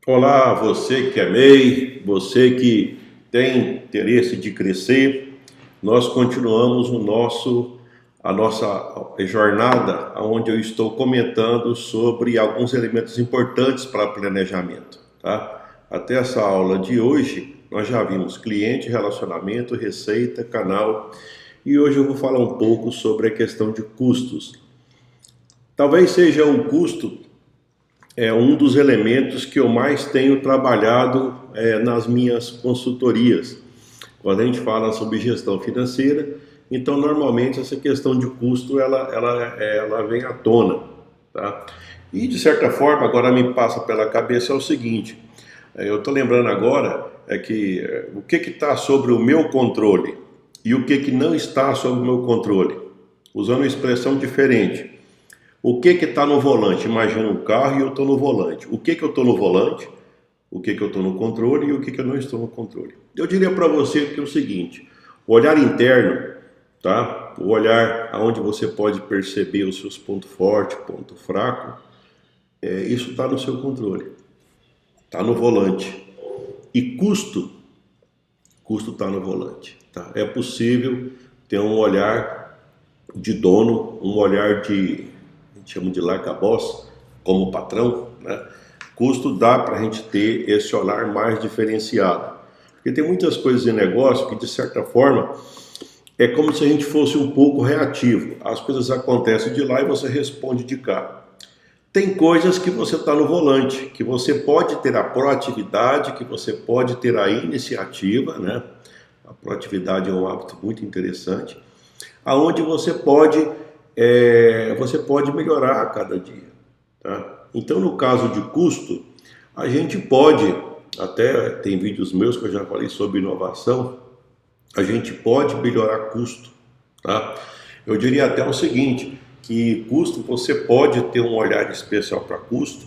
Olá, você que é MEI, você que tem interesse de crescer, nós continuamos a nossa jornada, onde eu estou comentando sobre alguns elementos importantes para planejamento, tá? Até essa aula de hoje, nós já vimos cliente, relacionamento, receita, canal, e hoje eu vou falar um pouco sobre a questão de custos. Talvez seja o custo um dos elementos que eu mais tenho trabalhado nas minhas consultorias. Quando a gente fala sobre gestão financeira, então normalmente essa questão de custo ela vem à tona, tá? E de certa forma agora me passa pela cabeça é o seguinte, eu estou lembrando agora o que está sobre o meu controle e o que não está sobre o meu controle, usando uma expressão diferente. O que está no volante? Imagina um carro e eu estou no volante. O que eu estou no volante? O que eu estou no controle e o que eu não estou no controle? Eu diria para você que é o seguinte, o olhar interno, tá? O olhar onde você pode perceber os seus pontos fortes, ponto fraco, isso está no seu controle, está no volante. E custo está no volante, tá? É possível ter um olhar de dono, um olhar a gente chama de larga-boss, como patrão, né? Custo dá para a gente ter esse olhar mais diferenciado. Porque tem muitas coisas em negócio que, de certa forma, é como se a gente fosse um pouco reativo. As coisas acontecem de lá e você responde de cá. Tem coisas que você está no volante, que você pode ter a proatividade, que você pode ter a iniciativa, né? A proatividade é um hábito muito interessante, aonde você pode melhorar a cada dia, tá? Então, no caso de custo, a gente pode, até tem vídeos meus que eu já falei sobre inovação, a gente pode melhorar custo, tá? Eu diria até o seguinte, que custo, você pode ter um olhar especial para custo,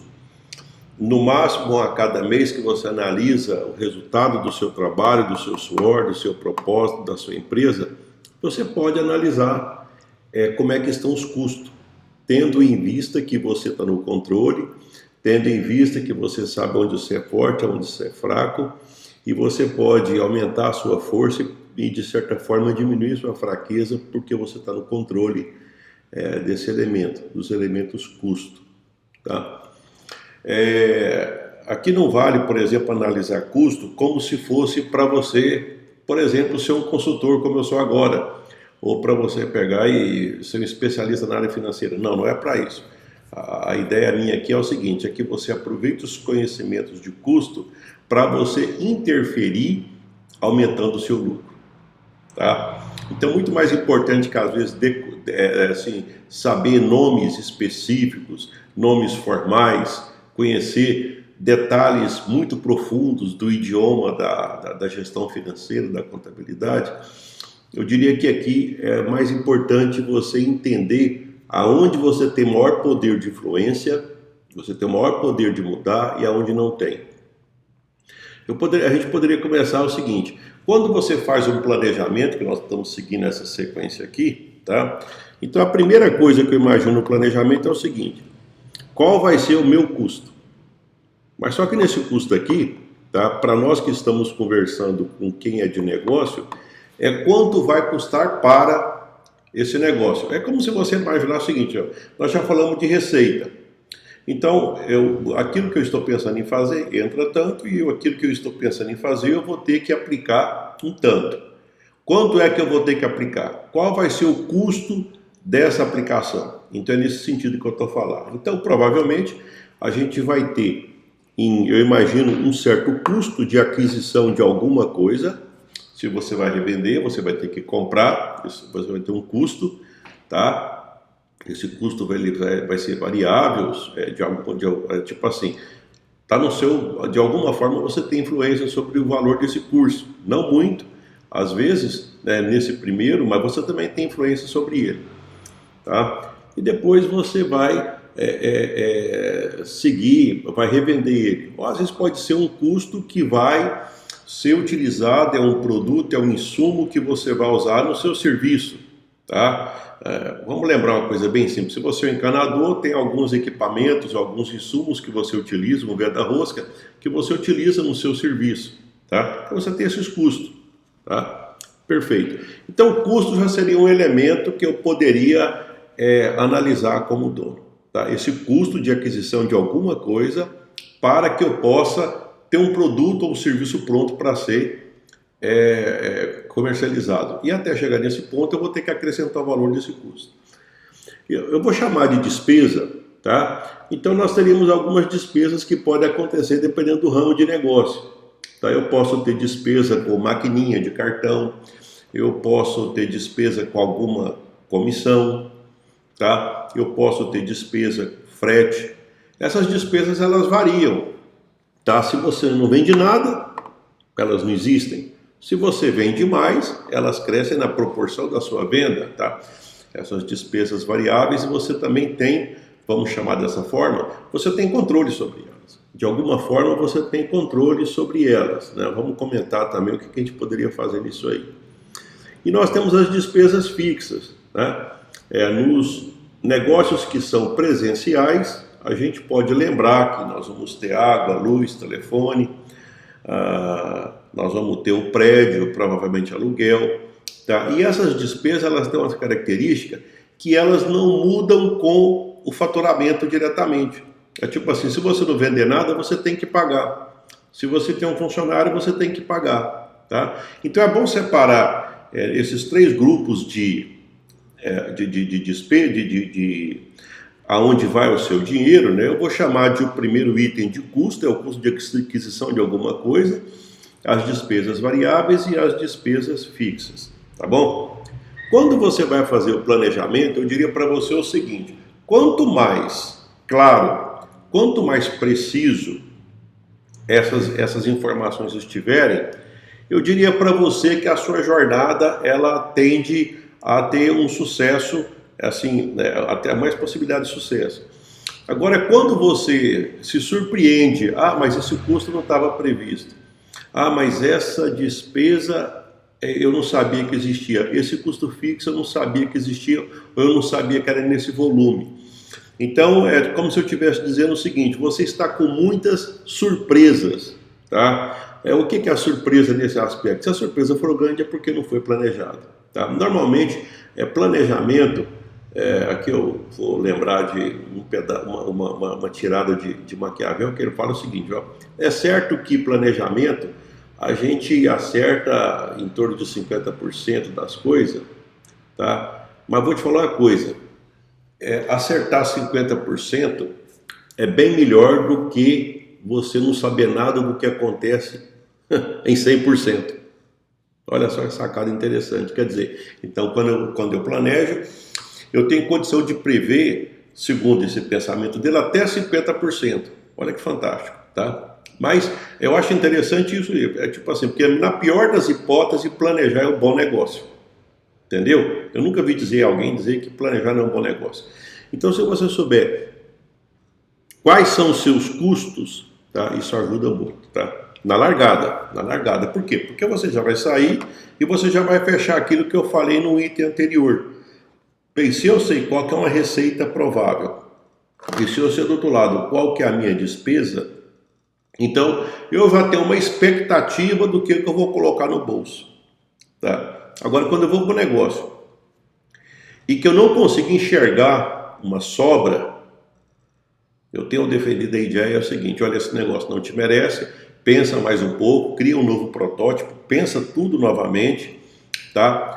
no máximo a cada mês que você analisa o resultado do seu trabalho, do seu suor, do seu propósito, da sua empresa, você pode analisar como é que estão os custos, tendo em vista que você está no controle, tendo em vista que você sabe onde você é forte, onde você é fraco, e você pode aumentar a sua força e, de certa forma, diminuir sua fraqueza, porque você está no controle desse elemento, dos elementos custo, tá? Aqui não vale, por exemplo, analisar custo como se fosse para você, por exemplo, ser um consultor como eu sou agora, ou para você pegar e ser um especialista na área financeira. Não, não é para isso. A ideia minha aqui é o seguinte, é que você aproveite os conhecimentos de custo para você interferir aumentando o seu lucro, tá? Então, muito mais importante que às vezes assim, saber nomes específicos, nomes formais, conhecer detalhes muito profundos do idioma da gestão financeira, da contabilidade. Eu diria que aqui é mais importante você entender aonde você tem maior poder de influência, você tem o maior poder de mudar e aonde não tem. A gente poderia começar o seguinte, quando você faz um planejamento, que nós estamos seguindo essa sequência aqui, tá? Então a primeira coisa que eu imagino no planejamento é o seguinte, qual vai ser o meu custo? Mas só que nesse custo aqui, tá? Para nós que estamos conversando com quem é de negócio, é quanto vai custar para esse negócio. É como se você imaginar o seguinte, ó, nós já falamos de receita. Então, aquilo que eu estou pensando em fazer entra tanto e aquilo que eu estou pensando em fazer eu vou ter que aplicar um tanto. Quanto é que eu vou ter que aplicar? Qual vai ser o custo dessa aplicação? Então, é nesse sentido que eu estou falando. Então, provavelmente, a gente vai ter, eu imagino, um certo custo de aquisição de alguma coisa. Se você vai revender, você vai ter que comprar, você vai ter um custo, tá? Esse custo vai ser variável, tipo assim, tá no seu, de alguma forma você tem influência sobre o valor desse curso, não muito, às vezes, né, nesse primeiro, mas você também tem influência sobre ele, tá? E depois você vai seguir, vai revender ele. Ou às vezes pode ser um custo que vai ser utilizado, é um produto, é um insumo que você vai usar no seu serviço, tá? Vamos lembrar uma coisa bem simples. Se você é um encanador, tem alguns equipamentos, alguns insumos que você utiliza, um guarda-rosca, que você utiliza no seu serviço, tá? Então você tem esses custos, tá? Perfeito. Então o custo já seria um elemento que eu poderia analisar como dono, tá? Esse custo de aquisição de alguma coisa para que eu possa ter um produto ou um serviço pronto para ser comercializado. E até chegar nesse ponto eu vou ter que acrescentar o valor desse custo. Eu vou chamar de despesa, tá? Então nós teríamos algumas despesas que podem acontecer dependendo do ramo de negócio. Tá? Eu posso ter despesa com maquininha de cartão, eu posso ter despesa com alguma comissão, tá? Eu posso ter despesa frete. Essas despesas elas variam, tá? Se você não vende nada, elas não existem. Se você vende mais, elas crescem na proporção da sua venda, tá? Essas despesas variáveis você também tem, vamos chamar dessa forma, você tem controle sobre elas. De alguma forma você tem controle sobre elas, né? Vamos comentar também o que a gente poderia fazer nisso aí. E nós temos as despesas fixas, né? Nos negócios que são presenciais, a gente pode lembrar que nós vamos ter água, luz, telefone, nós vamos ter o prédio, provavelmente aluguel, tá? E essas despesas elas têm uma característica que elas não mudam com o faturamento diretamente. É tipo assim, se você não vender nada, você tem que pagar. Se você tem um funcionário, você tem que pagar, tá? Então é bom separar esses três grupos de despesa, aonde vai o seu dinheiro, né? Eu vou chamar de o primeiro item de custo, é o custo de aquisição de alguma coisa, as despesas variáveis e as despesas fixas, tá bom? Quando você vai fazer o planejamento, eu diria para você o seguinte: quanto mais claro, quanto mais preciso essas informações estiverem, eu diria para você que a sua jornada ela tende a ter um sucesso, assim, né, até mais possibilidade de sucesso. Agora, quando você se surpreende, mas esse custo não estava previsto, mas essa despesa eu não sabia que existia, esse custo fixo eu não sabia que existia, ou eu não sabia que era nesse volume. Então, é como se eu estivesse dizendo o seguinte: você está com muitas surpresas, tá? O que é a surpresa nesse aspecto? Se a surpresa for grande é porque não foi planejado, tá? Normalmente, planejamento, aqui eu vou lembrar de uma tirada de Maquiavel, que ele fala o seguinte: é certo que planejamento a gente acerta em torno de 50% das coisas, tá? Mas vou te falar uma coisa: acertar 50% é bem melhor do que você não saber nada do que acontece em 100%. Olha só que sacada interessante. Quer dizer, então quando eu planejo, eu tenho condição de prever, segundo esse pensamento dele, até 50%. Olha que fantástico, tá? Mas eu acho interessante isso aí. É tipo assim, porque na pior das hipóteses, planejar é um bom negócio. Entendeu? Eu nunca vi alguém dizer que planejar não é um bom negócio. Então, se você souber quais são os seus custos, tá? Isso ajuda muito, tá? Na largada. Por quê? Porque você já vai sair e você já vai fechar aquilo que eu falei no item anterior. Bem, se eu sei qual que é uma receita provável e se eu sei do outro lado qual que é a minha despesa, então eu já tenho uma expectativa do que eu vou colocar no bolso, tá? Agora, quando eu vou para o negócio e que eu não consigo enxergar uma sobra, eu tenho defendido a ideia é o seguinte: olha, esse negócio não te merece, pensa mais um pouco, cria um novo protótipo, pensa tudo novamente, tá?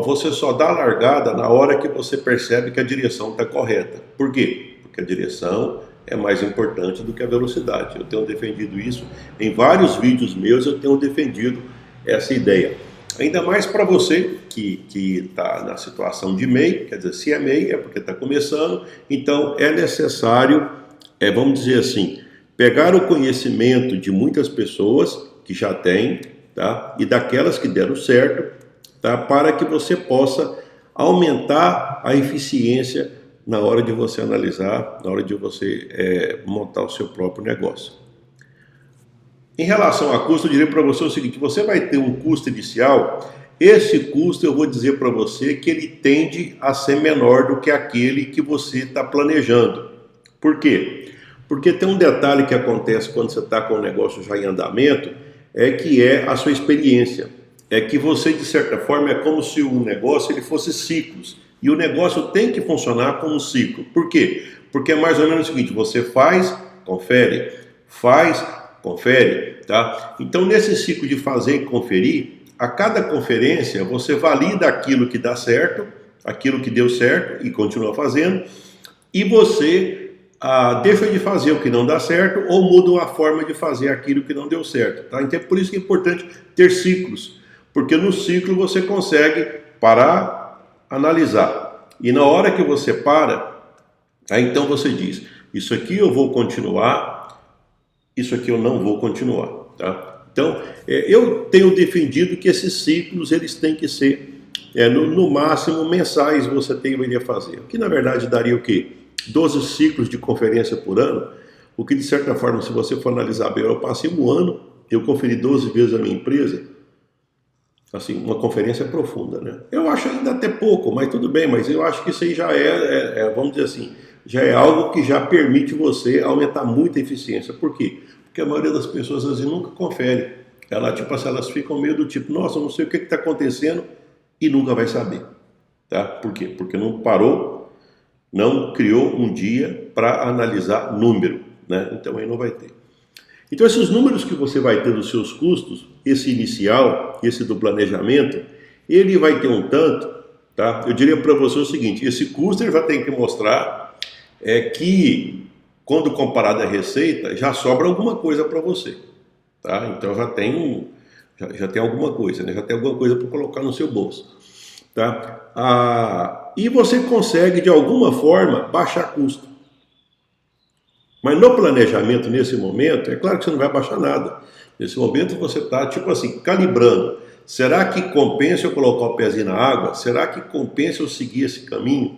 Você só dá a largada na hora que você percebe que a direção está correta. Por quê? Porque a direção é mais importante do que a velocidade. Eu tenho defendido isso em vários vídeos meus, eu tenho defendido essa ideia. Ainda mais para você que está na situação de MEI, quer dizer, se é MEI é porque está começando, então é necessário, vamos dizer assim, pegar o conhecimento de muitas pessoas que já têm, tá? E daquelas que deram certo, tá? Para que você possa aumentar a eficiência na hora de você analisar, na hora de você montar o seu próprio negócio. Em relação a custo, eu diria para você o seguinte: você vai ter um custo inicial esse custo eu vou dizer para você que ele tende a ser menor do que aquele que você está planejando. Por quê? Porque tem um detalhe que acontece quando você está com o negócio já em andamento, que é a sua experiência. É que você, de certa forma, é como se o negócio ele fosse ciclos. E o negócio tem que funcionar como um ciclo. Por quê? Porque é mais ou menos o seguinte, você faz, confere, tá? Então, nesse ciclo de fazer e conferir, a cada conferência você valida aquilo que dá certo, aquilo que deu certo e continua fazendo, e você deixa de fazer o que não dá certo ou muda a forma de fazer aquilo que não deu certo. Tá? Então, por isso que é importante ter ciclos, porque no ciclo você consegue parar, analisar. E na hora que você para, aí então você diz, isso aqui eu vou continuar, isso aqui eu não vou continuar. Tá? Então, eu tenho defendido que esses ciclos eles têm que ser, no máximo, mensais você deveria fazer. O que, na verdade, daria o quê? 12 ciclos de conferência por ano, o que, de certa forma, se você for analisar bem, eu passei um ano, eu conferi 12 vezes a minha empresa, assim, uma conferência profunda, né? Eu acho ainda até pouco, mas tudo bem, mas eu acho que isso aí já vamos dizer assim, já é algo que já permite você aumentar muito a eficiência. Por quê? Porque a maioria das pessoas, às vezes, nunca confere. Elas ficam meio do tipo, nossa, eu não sei o que está acontecendo e nunca vai saber. Tá? Por quê? Porque não parou, não criou um dia para analisar número, né? Então aí não vai ter. Então esses números que você vai ter dos seus custos, esse inicial, esse do planejamento, ele vai ter um tanto, tá? Eu diria para você o seguinte, esse custo ele vai ter que mostrar que quando comparado à receita, já sobra alguma coisa para você, tá? Então já tem alguma coisa, né? Já tem alguma coisa para colocar no seu bolso, tá? E você consegue de alguma forma baixar custo. Mas no planejamento, nesse momento, é claro que você não vai baixar nada. Nesse momento você está, tipo assim, calibrando. Será que compensa eu colocar o pezinho na água? Será que compensa eu seguir esse caminho?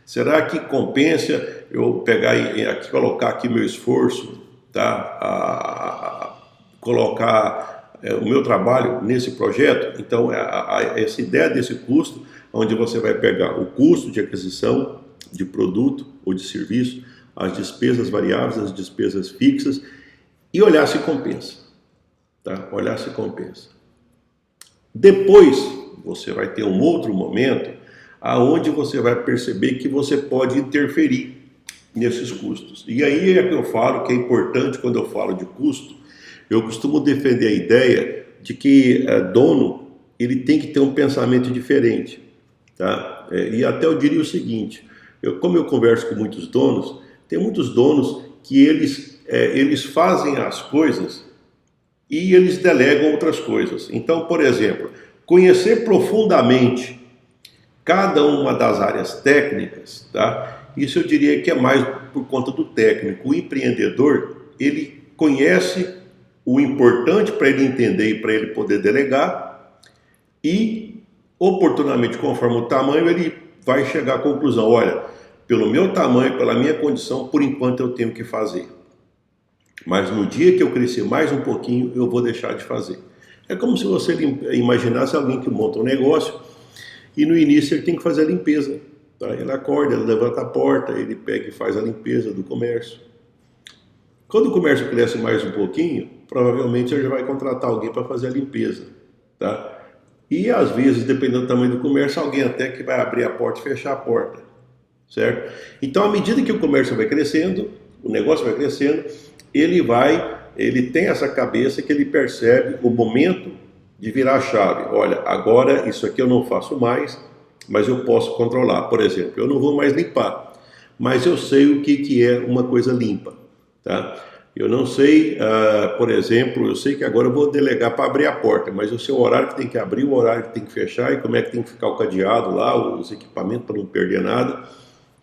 Será que compensa eu pegar e colocar aqui meu esforço, tá? Colocar o meu trabalho nesse projeto? Então, essa ideia desse custo, onde você vai pegar o custo de aquisição de produto ou de serviço, as despesas variáveis, as despesas fixas, e olhar se compensa. Tá? Olhar se compensa. Depois, você vai ter um outro momento aonde você vai perceber que você pode interferir nesses custos. E aí é que eu falo que é importante quando eu falo de custo, eu costumo defender a ideia de que dono ele tem que ter um pensamento diferente. Tá? E até eu diria o seguinte, como eu converso com muitos donos, tem muitos donos que eles fazem as coisas e eles delegam outras coisas. Então, por exemplo, conhecer profundamente cada uma das áreas técnicas, tá? Isso eu diria que é mais por conta do técnico. O empreendedor, ele conhece o importante para ele entender e para ele poder delegar e, oportunamente, conforme o tamanho, ele vai chegar à conclusão, olha, pelo meu tamanho, pela minha condição, por enquanto eu tenho que fazer. Mas no dia que eu crescer mais um pouquinho, eu vou deixar de fazer. É como se você imaginasse alguém que monta um negócio e no início ele tem que fazer a limpeza. Tá? Ele acorda, ele levanta a porta, ele pega e faz a limpeza do comércio. Quando o comércio cresce mais um pouquinho, provavelmente ele já vai contratar alguém para fazer a limpeza. Tá? E às vezes, dependendo do tamanho do comércio, alguém até que vai abrir a porta e fechar a porta. Certo? Então, à medida que o comércio vai crescendo, o negócio vai crescendo, ele tem essa cabeça que ele percebe o momento de virar a chave. Olha, agora isso aqui eu não faço mais, mas eu posso controlar. Por exemplo, eu não vou mais limpar, mas eu sei o que é uma coisa limpa. Tá? Eu não sei, por exemplo, eu sei que agora eu vou delegar para abrir a porta, mas eu sei o horário que tem que abrir, o horário que tem que fechar e como é que tem que ficar o cadeado lá, os equipamentos para não perder nada.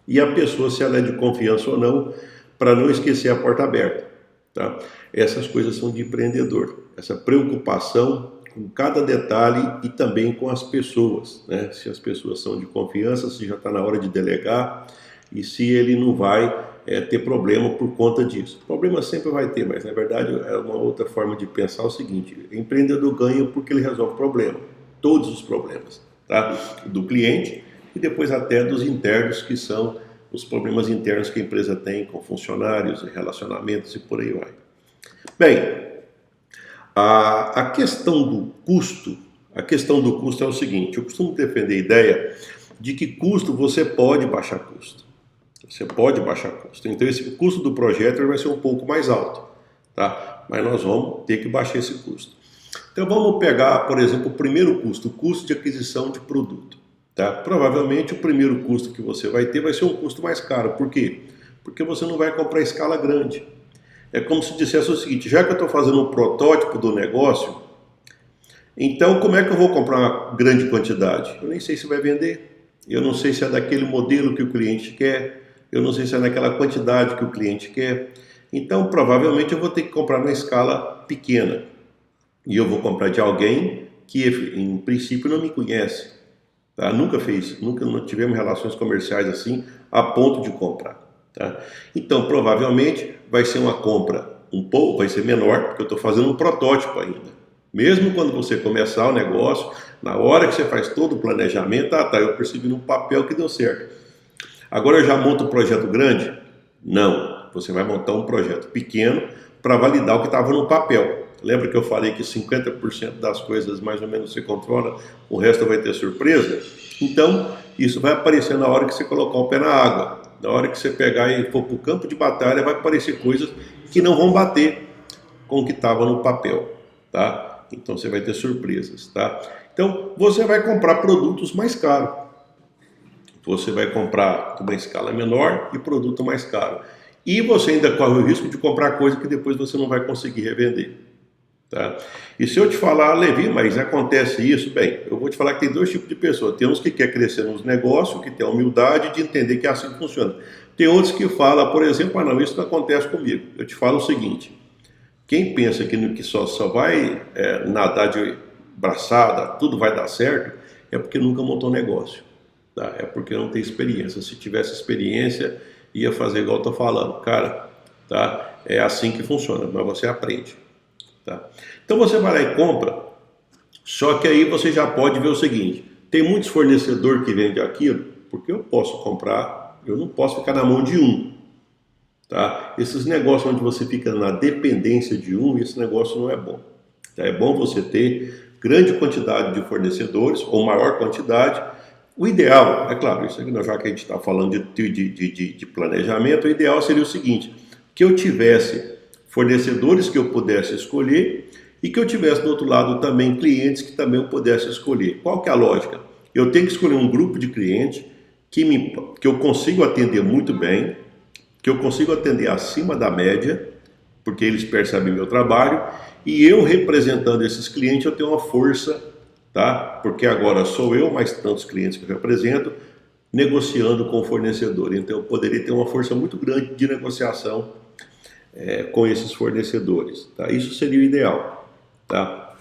E a pessoa, se ela é de confiança ou não, para não esquecer a porta aberta. Tá? Essas coisas são de empreendedor. Essa preocupação com cada detalhe e também com as pessoas. Né? Se as pessoas são de confiança, se já está na hora de delegar e se ele não vai ter problema por conta disso. Problema sempre vai ter, mas na verdade é uma outra forma de pensar o seguinte, empreendedor ganha porque ele resolve problema. todos os problemas, tá? Do cliente e depois até dos internos, que são os problemas internos que a empresa tem com funcionários, relacionamentos e por aí vai. Bem, a questão do custo, é o seguinte: eu costumo defender a ideia de que custo você pode baixar custo. Você pode baixar custo. Então esse custo do projeto vai ser um pouco mais alto, tá? Mas nós vamos ter que baixar esse custo. Então vamos pegar, por exemplo, o primeiro custo, o custo de aquisição de produto. Tá? Provavelmente o primeiro custo que você vai ter vai ser um custo mais caro. Por quê? Porque você não vai comprar escala grande. É como se dissesse o seguinte: já que eu estou fazendo um protótipo do negócio, então como é que eu vou comprar uma grande quantidade? Eu nem sei se vai vender, eu não sei se é daquele modelo que o cliente quer, eu não sei se é naquela quantidade que o cliente quer. Então provavelmente eu vou ter que comprar numa escala pequena. E eu vou comprar de alguém que em princípio não me conhece. Tá? Nunca não tivemos relações comerciais assim a ponto de comprar. Tá? Então, provavelmente vai ser uma compra vai ser menor, porque eu estou fazendo um protótipo ainda. Mesmo quando você começar o negócio, na hora que você faz todo o planejamento, eu percebi no papel que deu certo. Agora eu já monto um projeto grande? Não, você vai montar um projeto pequeno para validar o que estava no papel. Lembra que eu falei que 50% das coisas mais ou menos você controla, o resto vai ter surpresa? Então, isso vai aparecer na hora que você colocar o pé na água. Na hora que você pegar e for para o campo de batalha, vai aparecer coisas que não vão bater com o que estava no papel, tá? Então você vai ter surpresas, tá? Então, você vai comprar produtos mais caros. Você vai comprar uma escala menor e produto mais caro. E você ainda corre o risco de comprar coisa que depois você não vai conseguir revender. Tá? E se eu te falar, Levi, mas acontece isso? Bem, eu vou te falar que tem dois tipos de pessoas. Tem uns que querem crescer nos negócios, que tem a humildade de entender que é assim que funciona. Tem outros que falam, por exemplo, não, isso não acontece comigo. Eu te falo o seguinte: quem pensa que só vai nadar de braçada, tudo vai dar certo, é porque nunca montou negócio. Tá? É porque não tem experiência. Se tivesse experiência, ia fazer igual eu estou falando. Cara, tá? É assim que funciona, mas você aprende. Tá? Então você vai lá e compra, só que aí você já pode ver o seguinte: tem muitos fornecedores que vendem aquilo, porque eu posso comprar, eu não posso ficar na mão de um. Tá? Esses negócios onde você fica na dependência de um, esse negócio não é bom. Tá? É bom você ter grande quantidade de fornecedores, ou maior quantidade. O ideal, é claro, isso aqui, já que a gente está falando de planejamento, o ideal seria o seguinte: que eu tivesse fornecedores que eu pudesse escolher e que eu tivesse do outro lado também clientes que também eu pudesse escolher. Qual que é a lógica? Eu tenho que escolher um grupo de clientes que eu consigo atender muito bem, que eu consigo atender acima da média, porque eles percebem meu trabalho, e eu representando esses clientes eu tenho uma força, tá? Porque agora sou eu, mais tantos clientes que eu represento, negociando com o fornecedor. Então eu poderia ter uma força muito grande de negociação com esses fornecedores. Tá? Isso seria o ideal. Tá?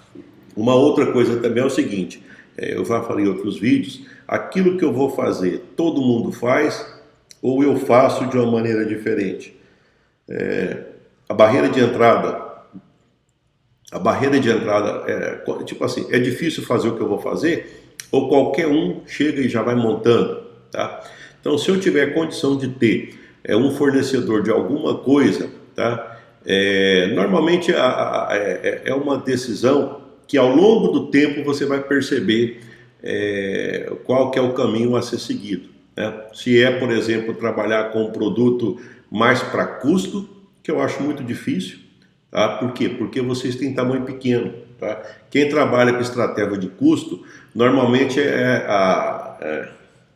Uma outra coisa também é o seguinte: eu já falei em outros vídeos, aquilo que eu vou fazer, todo mundo faz, ou eu faço de uma maneira diferente. A barreira de entrada tipo assim, é difícil fazer o que eu vou fazer, ou qualquer um chega e já vai montando. Tá? Então, se eu tiver condição de ter um fornecedor de alguma coisa, tá? Normalmente é uma decisão que ao longo do tempo você vai perceber qual que é o caminho a ser seguido. Né? Se é, por exemplo, trabalhar com um produto mais para custo, que eu acho muito difícil. Tá? Por quê? Porque vocês têm tamanho pequeno. Tá? Quem trabalha com estratégia de custo, normalmente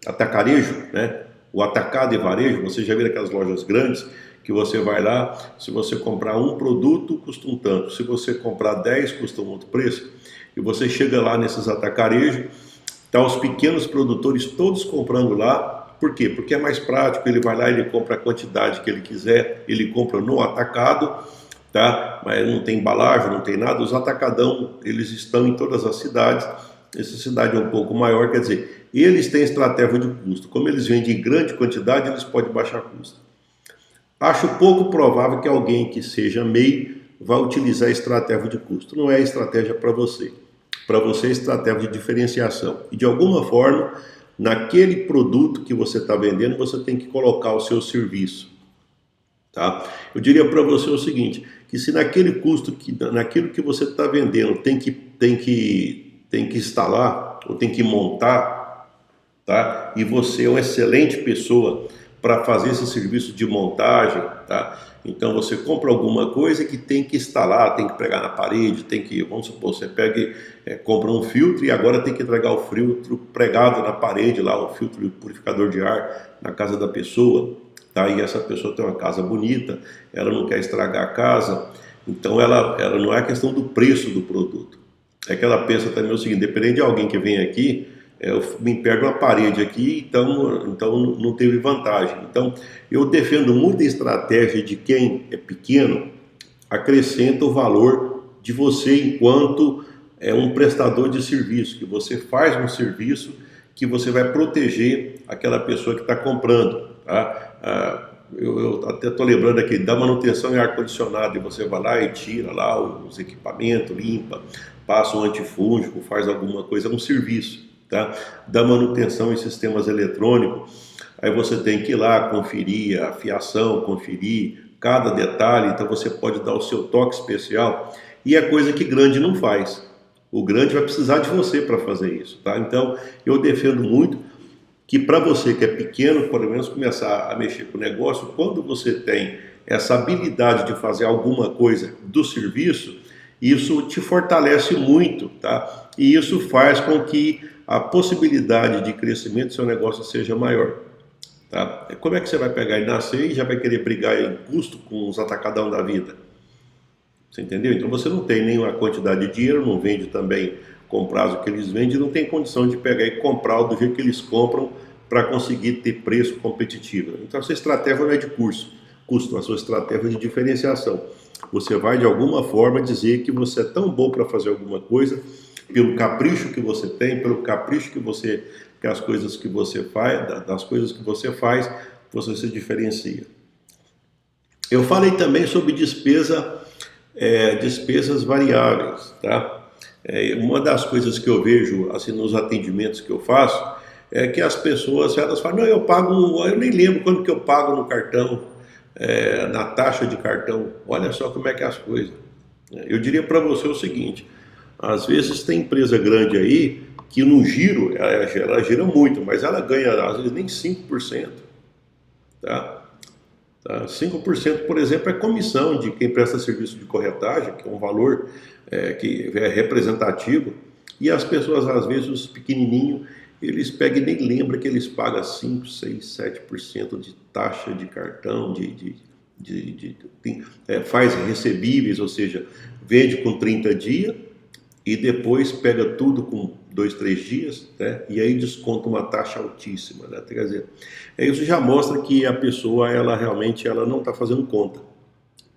atacarejo, né? O atacado e varejo. Você já viu aquelas lojas grandes que você vai lá, se você comprar um produto, custa um tanto. Se você comprar 10, custa um outro preço. E você chega lá nesses atacarejos, tá os pequenos produtores todos comprando lá. Por quê? Porque é mais prático, ele vai lá, ele compra a quantidade que ele quiser, ele compra no atacado, tá? Mas não tem embalagem, não tem nada. Os atacadão, eles estão em todas as cidades. Essa cidade é um pouco maior, quer dizer, eles têm estratégia de custo. Como eles vendem em grande quantidade, eles podem baixar custo. Acho pouco provável que alguém que seja MEI vá utilizar estratégia de custo. Não é estratégia para você. para você estratégia de diferenciação. E de alguma forma, naquele produto que você está vendendo, você tem que colocar o seu serviço. Tá? Eu diria para você o seguinte, que se naquele custo, naquilo que você está vendendo tem que instalar, ou tem que montar, tá? E você é uma excelente pessoa para fazer esse serviço de montagem, tá? Então você compra alguma coisa que tem que instalar, tem que pregar na parede, tem que, vamos supor, você pega, compra um filtro e agora tem que entregar o filtro pregado na parede, lá o filtro purificador de ar na casa da pessoa, tá? E essa pessoa tem uma casa bonita, ela não quer estragar a casa, então ela não é questão do preço do produto, é que ela pensa também o seguinte, dependendo de alguém que vem aqui, eu me pego uma parede aqui, então não teve vantagem. Então, eu defendo muito a estratégia de quem é pequeno, acrescenta o valor de você enquanto um prestador de serviço, que você faz um serviço que você vai proteger aquela pessoa que está comprando. Tá? Eu até estou lembrando aqui, da manutenção em ar-condicionado, e você vai lá e tira lá os equipamentos, limpa, passa um antifúngico, faz alguma coisa, é um serviço. Tá? Da manutenção em sistemas eletrônicos, aí você tem que ir lá conferir a fiação, conferir cada detalhe, então você pode dar o seu toque especial, e é coisa que grande não faz. O grande vai precisar de você para fazer isso, tá? Então eu defendo muito que para você que é pequeno, pelo menos começar a mexer com o negócio, quando você tem essa habilidade de fazer alguma coisa do serviço, isso te fortalece muito, tá? E isso faz com que a possibilidade de crescimento do seu negócio seja maior. Tá? Como é que você vai pegar e nascer e já vai querer brigar em custo com os atacadão da vida? Você entendeu? Então você não tem nenhuma quantidade de dinheiro, não vende também com o prazo que eles vendem, não tem condição de pegar e comprar do jeito que eles compram para conseguir ter preço competitivo. Então a sua estratégia não é de custo, a sua estratégia é de diferenciação. Você vai de alguma forma dizer que você é tão bom para fazer alguma coisa, pelo capricho que você tem, pelo capricho que as coisas que você faz, das coisas que você faz, você se diferencia. Eu falei também sobre despesas variáveis, tá? Uma das coisas que eu vejo assim nos atendimentos que eu faço é que as pessoas elas falam, não, eu nem lembro quando que eu pago no cartão, na taxa de cartão. Olha só como é que é as coisas. Eu diria para você o seguinte. Às vezes tem empresa grande aí que no giro, ela gira muito, mas ela ganha às vezes nem 5%. Tá? 5%, por exemplo, é comissão de quem presta serviço de corretagem, que é um valor que é representativo, e as pessoas, às vezes, os pequenininhos, eles pegam e nem lembram que eles pagam 5, 6, 7% de taxa de cartão, faz recebíveis, ou seja, vende com 30 dias, e depois pega tudo com 2, 3 dias, né? E aí desconta uma taxa altíssima, né? Quer dizer, isso já mostra que a pessoa, ela realmente não está fazendo conta,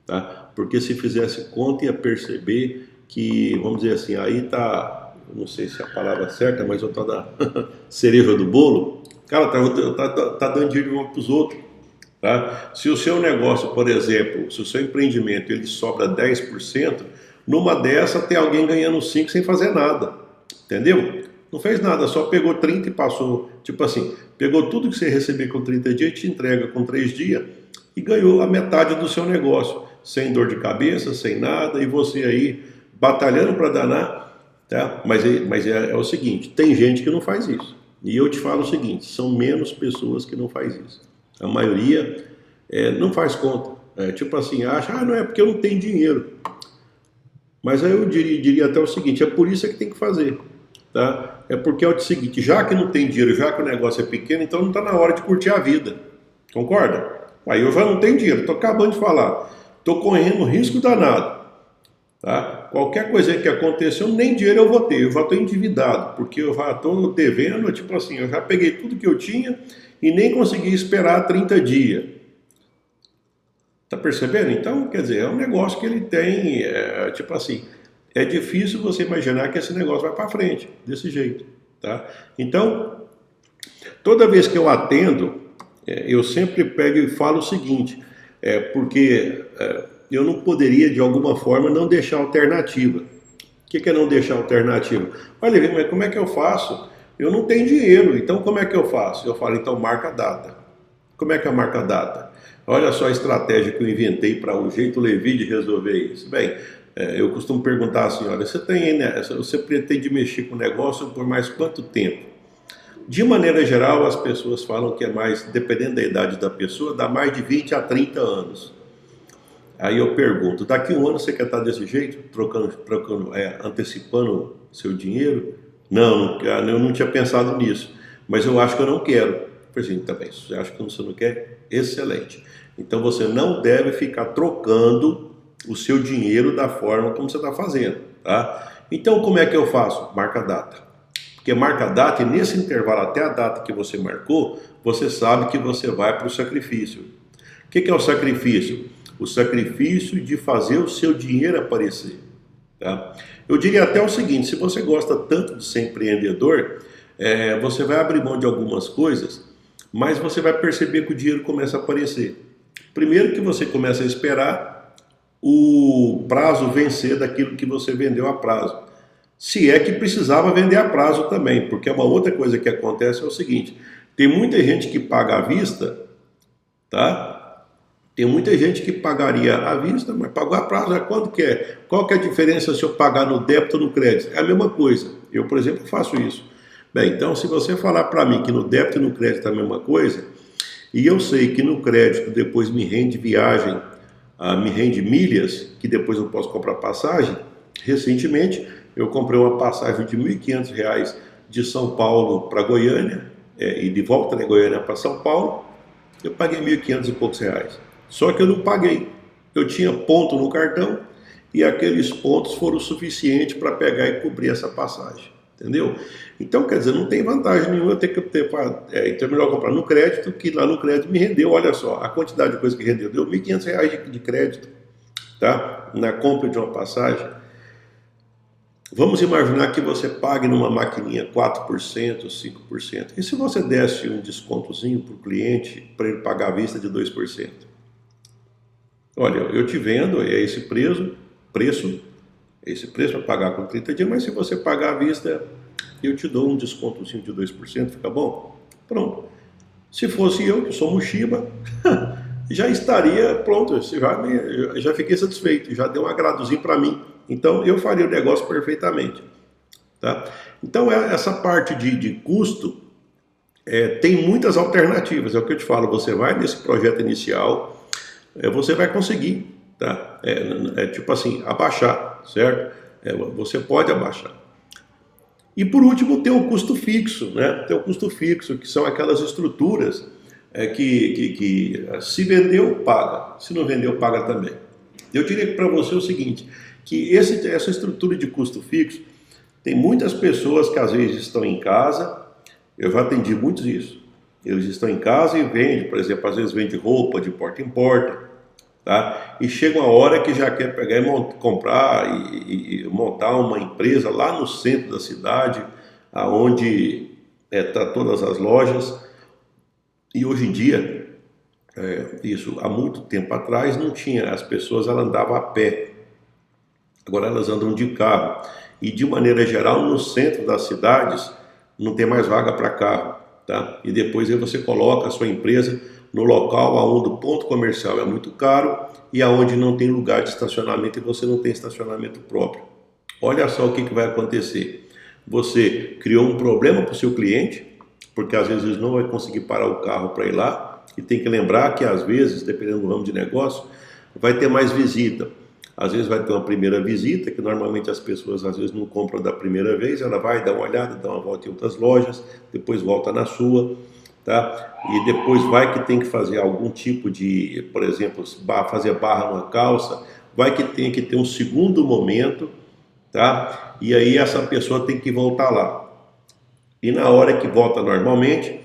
tá? Porque se fizesse conta ia perceber que, vamos dizer assim, aí tá, não sei se é a palavra certa, mas eu tô da cereja do bolo, cara, tá dando dinheiro uns para os outros, tá? Se o seu negócio, por exemplo, se o seu empreendimento ele sobra 10%, numa dessa tem alguém ganhando 5 sem fazer nada, entendeu? Não fez nada, só pegou 30 e passou, tipo assim, pegou tudo que você receber com 30 dias e te entrega com 3 dias e ganhou a metade do seu negócio, sem dor de cabeça, sem nada, e você aí batalhando para danar, tá? Mas é o seguinte, tem gente que não faz isso, e eu te falo o seguinte, são menos pessoas que não faz isso, a maioria não faz conta, tipo assim, acha, não é porque eu não tenho dinheiro. Mas aí eu diria até o seguinte, é por isso que tem que fazer, tá? É porque é o seguinte, já que não tem dinheiro, já que o negócio é pequeno, então não está na hora de curtir a vida, concorda? Aí eu já não tenho dinheiro, estou acabando de falar, estou correndo risco danado, tá? Qualquer coisa que aconteceu, nem dinheiro eu vou ter, eu já estou endividado, porque eu já estou devendo, tipo assim, eu já peguei tudo que eu tinha e nem consegui esperar 30 dias. Tá percebendo? Então, quer dizer, é um negócio que ele tem, tipo assim, é difícil você imaginar que esse negócio vai para frente, desse jeito, tá? Então, toda vez que eu atendo, eu sempre pego e falo o seguinte, porque eu não poderia, de alguma forma, não deixar alternativa. que é não deixar alternativa? Olha, mas como é que eu faço? Eu não tenho dinheiro, então como é que eu faço? Eu falo, então marca a data. Como é que é a marca a data? Olha só a estratégia que eu inventei para o jeito Levi de resolver isso. Bem, eu costumo perguntar assim, olha, você pretende mexer com o negócio por mais quanto tempo? De maneira geral, as pessoas falam que é mais, dependendo da idade da pessoa, dá mais de 20 a 30 anos. Aí eu pergunto, daqui um ano você quer estar desse jeito, antecipando seu dinheiro? Não, eu não tinha pensado nisso, mas eu acho que eu não quero. Eu falei assim, tá bem, você acha que você não quer? Excelente. Então você não deve ficar trocando o seu dinheiro da forma como você está fazendo, tá? Então como é que eu faço? Marca a data. Porque marca a data e nesse intervalo até a data que você marcou, você sabe que você vai para o sacrifício. O que é o sacrifício? O sacrifício de fazer o seu dinheiro aparecer. Tá? Eu diria até o seguinte, se você gosta tanto de ser empreendedor, você vai abrir mão de algumas coisas, mas você vai perceber que o dinheiro começa a aparecer. Primeiro que você começa a esperar o prazo vencer daquilo que você vendeu a prazo. Se é que precisava vender a prazo também, porque uma outra coisa que acontece é o seguinte, tem muita gente que paga à vista, tá? Tem muita gente que pagaria à vista, mas pagou a prazo, quanto que é? Qual que é a diferença se eu pagar no débito ou no crédito? É a mesma coisa. Eu, por exemplo, faço isso. Bem, então se você falar para mim que no débito e no crédito é a mesma coisa, e eu sei que no crédito depois me rende viagem, me rende milhas, que depois eu posso comprar passagem, recentemente eu comprei uma passagem de R$ 1.500 de São Paulo para Goiânia, e de volta de Goiânia para São Paulo, eu paguei 1.500 e poucos reais. Só que eu não paguei. Eu tinha ponto no cartão e aqueles pontos foram suficientes para pegar e cobrir essa passagem. Entendeu? Então, quer dizer, não tem vantagem nenhuma eu ter que ter. Então é melhor comprar no crédito, que lá no crédito me rendeu, olha só, a quantidade de coisa que rendeu, deu R$ 1.500 de crédito, tá? Na compra de uma passagem. Vamos imaginar que você pague numa maquininha 4%, 5%. E se você desse um descontozinho para o cliente, para ele pagar à vista de 2%? Olha, eu te vendo, é esse preço para pagar com 30 dias, mas se você pagar à vista, eu te dou um descontozinho de 2%, fica bom? Pronto. Se fosse eu, que sou Mushiba, já estaria pronto, já fiquei satisfeito, já deu um agradozinho para mim. Então, eu faria o negócio perfeitamente. Tá? Então, essa parte de custo, tem muitas alternativas, é o que eu te falo, você vai nesse projeto inicial, você vai conseguir, tá? Tipo assim, abaixar, certo? Você pode abaixar. E por último tem o custo fixo, né? Tem o custo fixo, que são aquelas estruturas que se vendeu, paga. Se não vendeu, paga também. Eu diria para você o seguinte, que essa estrutura de custo fixo, tem muitas pessoas que às vezes estão em casa, eu já atendi muitos isso. Eles estão em casa e vendem, por exemplo, às vezes vende roupa de porta em porta, tá? E chega uma hora que já quer pegar e comprar e montar uma empresa lá no centro da cidade, aonde tá todas as lojas. E hoje em dia, isso há muito tempo atrás não tinha, as pessoas elas andavam a pé, agora elas andam de carro. E de maneira geral, no centro das cidades, não tem mais vaga para carro. Tá? E depois aí você coloca a sua empresa no local onde o ponto comercial é muito caro e aonde não tem lugar de estacionamento e você não tem estacionamento próprio. Olha só o que vai acontecer. Você criou um problema para o seu cliente, porque às vezes não vai conseguir parar o carro para ir lá, e tem que lembrar que às vezes, dependendo do ramo de negócio, vai ter mais visita. Às vezes vai ter uma primeira visita, que normalmente as pessoas às vezes não compram da primeira vez, ela vai dar uma olhada, dá uma volta em outras lojas, depois volta na sua, tá? E depois vai que tem que fazer algum tipo de, por exemplo, fazer barra numa calça, vai que tem que ter um segundo momento, tá? E aí essa pessoa tem que voltar lá. E na hora que volta normalmente,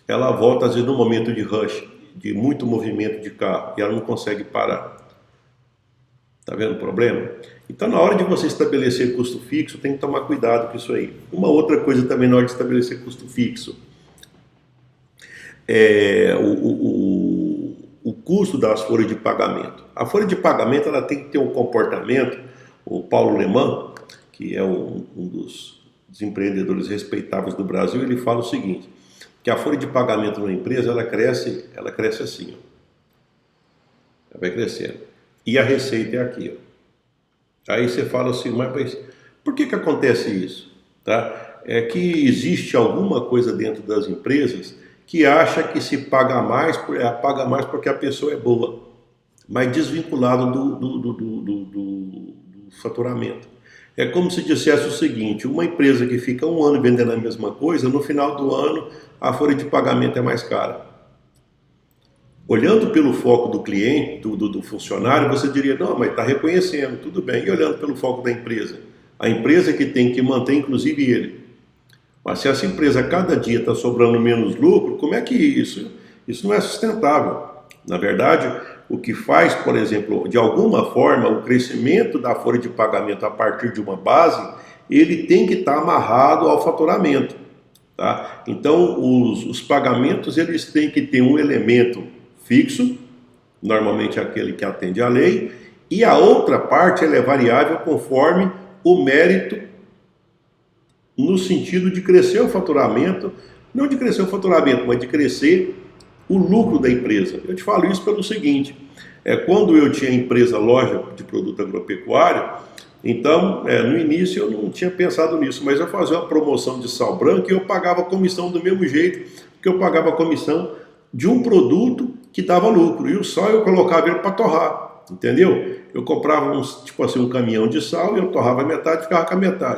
ela volta às vezes no momento de rush, de muito movimento de carro, e ela não consegue parar. Tá vendo o problema? Então, na hora de você estabelecer custo fixo, tem que tomar cuidado com isso aí. Uma outra coisa também na hora de estabelecer custo fixo, o custo das folhas de pagamento. A folha de pagamento ela tem que ter um comportamento, o Paulo Lemann, que é um dos empreendedores respeitáveis do Brasil, ele fala o seguinte, que a folha de pagamento na empresa, ela cresce assim, ó. Ela vai crescendo. E a receita é aqui, ó. Aí você fala assim, mas por que acontece isso? Tá? É que existe alguma coisa dentro das empresas que acha que se paga mais porque a pessoa é boa, mas desvinculado do faturamento. É como se dissesse o seguinte, uma empresa que fica um ano vendendo a mesma coisa, no final do ano a folha de pagamento é mais cara. Olhando pelo foco do cliente, do funcionário, você diria, não, mas está reconhecendo, tudo bem. E olhando pelo foco da empresa? A empresa que tem que manter, inclusive, ele. Mas se essa empresa cada dia está sobrando menos lucro, como é que isso? Isso não é sustentável. Na verdade, o que faz, por exemplo, de alguma forma, o crescimento da folha de pagamento a partir de uma base, ele tem que estar amarrado ao faturamento. Tá? Então, os pagamentos, eles têm que ter um elemento fixo, normalmente aquele que atende à lei, e a outra parte ela é variável conforme o mérito, no sentido de crescer o faturamento, não de crescer o faturamento, mas de crescer o lucro da empresa. Eu te falo isso pelo seguinte, quando eu tinha empresa, loja de produto agropecuário, então, no início eu não tinha pensado nisso, mas eu fazia uma promoção de sal branco e eu pagava comissão do mesmo jeito que eu pagava comissão de um produto que dava lucro. E o sal eu colocava ele para torrar, entendeu? Eu comprava tipo assim, um caminhão de sal e eu torrava metade e ficava com a metade.